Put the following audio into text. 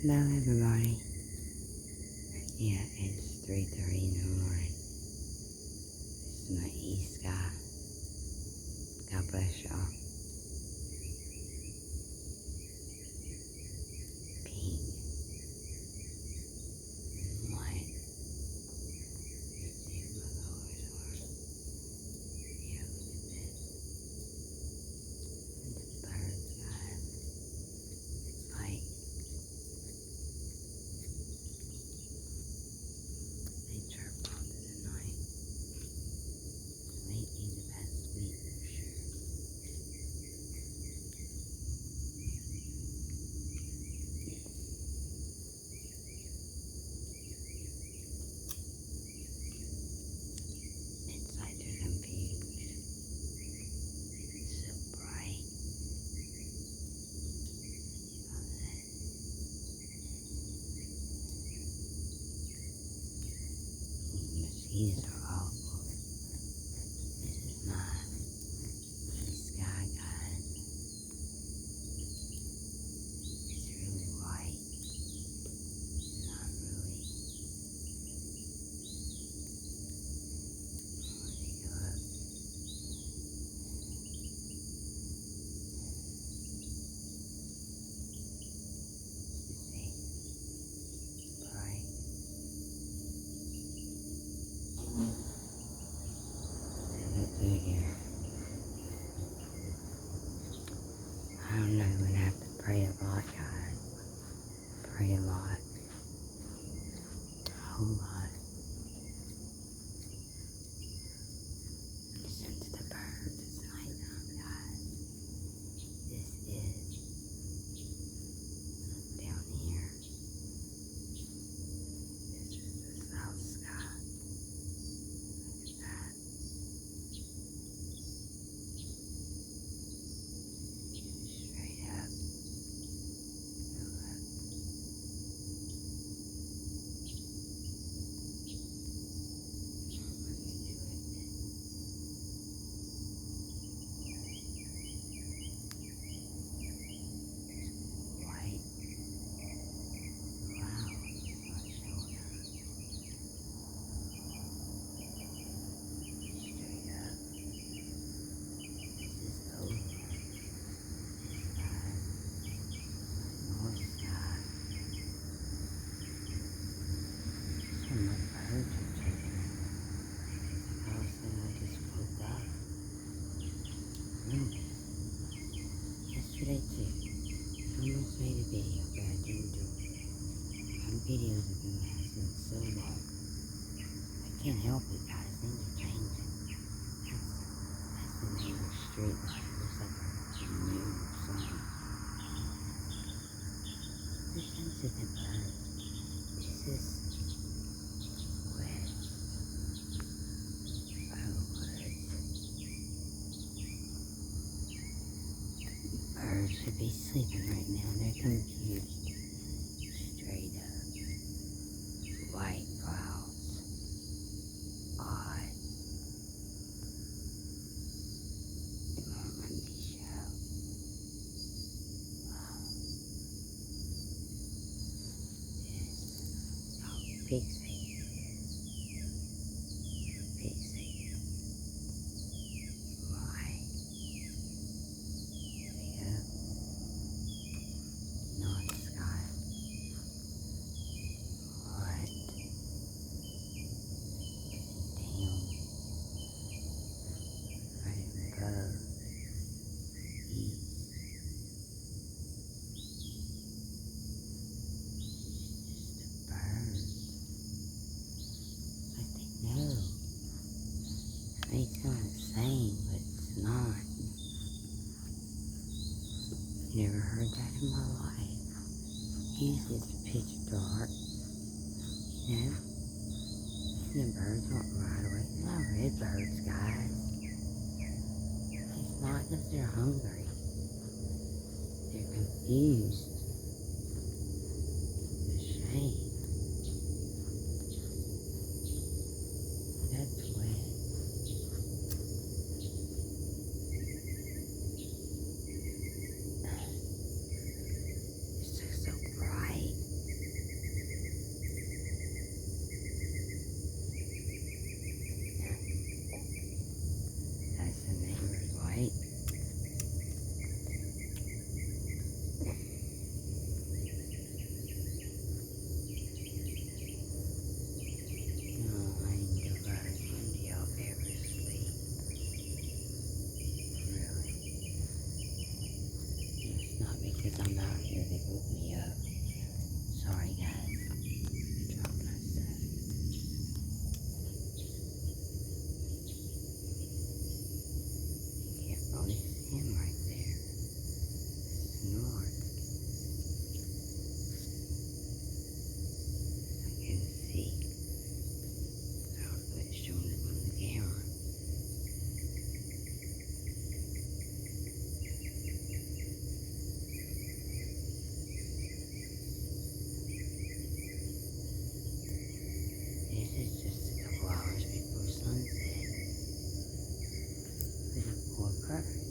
Hello, everybody. Yeah, it's 3:30 in the morning. This is my east sky. God bless y'all. Pink and white. You see my lower arm. Yeah, look at this. And the birds, guys. It's like they chirp all through the night. Lately, the past week for sure. It's like they're confused. It's so bright. Mosquitoes are awful. This is my east sky, guys. It's really white. It's not really. Let me go up. You see, bright. Look through here. I don't know. We're gonna have to pray a lot, guys. Pray a lot. A whole lot. Listen to the birds. It's nighttime, guys. This is down here. This is the south sky. Look at that. Straight up. Go up. Let me do it. White clouds are showing up. Straight up. This is over. This side. North side. Some of the birds are chirping. All of a sudden I just woke up. Really? Yesterday too. I almost made a video, but I didn't do it. My videos have been lasting so long. I can't help it, guys. Things are changing. That's the name of the street light. Looks like a new song. Listen to the birds. This is west. Birds should be sleeping right now. They're confused. Straight up. White clouds. Odd. It won't let me show. This. Oh, pixie. Pixie. White. There we go. North sky. What? Down. Right above. East. Just the birds. It's like they know. It may sound insane, but it's not. Never heard that in my life. Usually it's pitch dark. You know? And the birds won't ride away. They're not red birds, guys. It's not because they're hungry. They're confused. It's a shame. That's wet. It's just so bright. right? No, I ain't the birds when y'all ever sleep. Really. It's not because I'm out here they woke me up. Sorry guys. Dropped my stuff. You can't probably see him right there. Snores. I can see. I'll quit showing it on the camera. This is just a couple hours before sunset. There's a poor bird.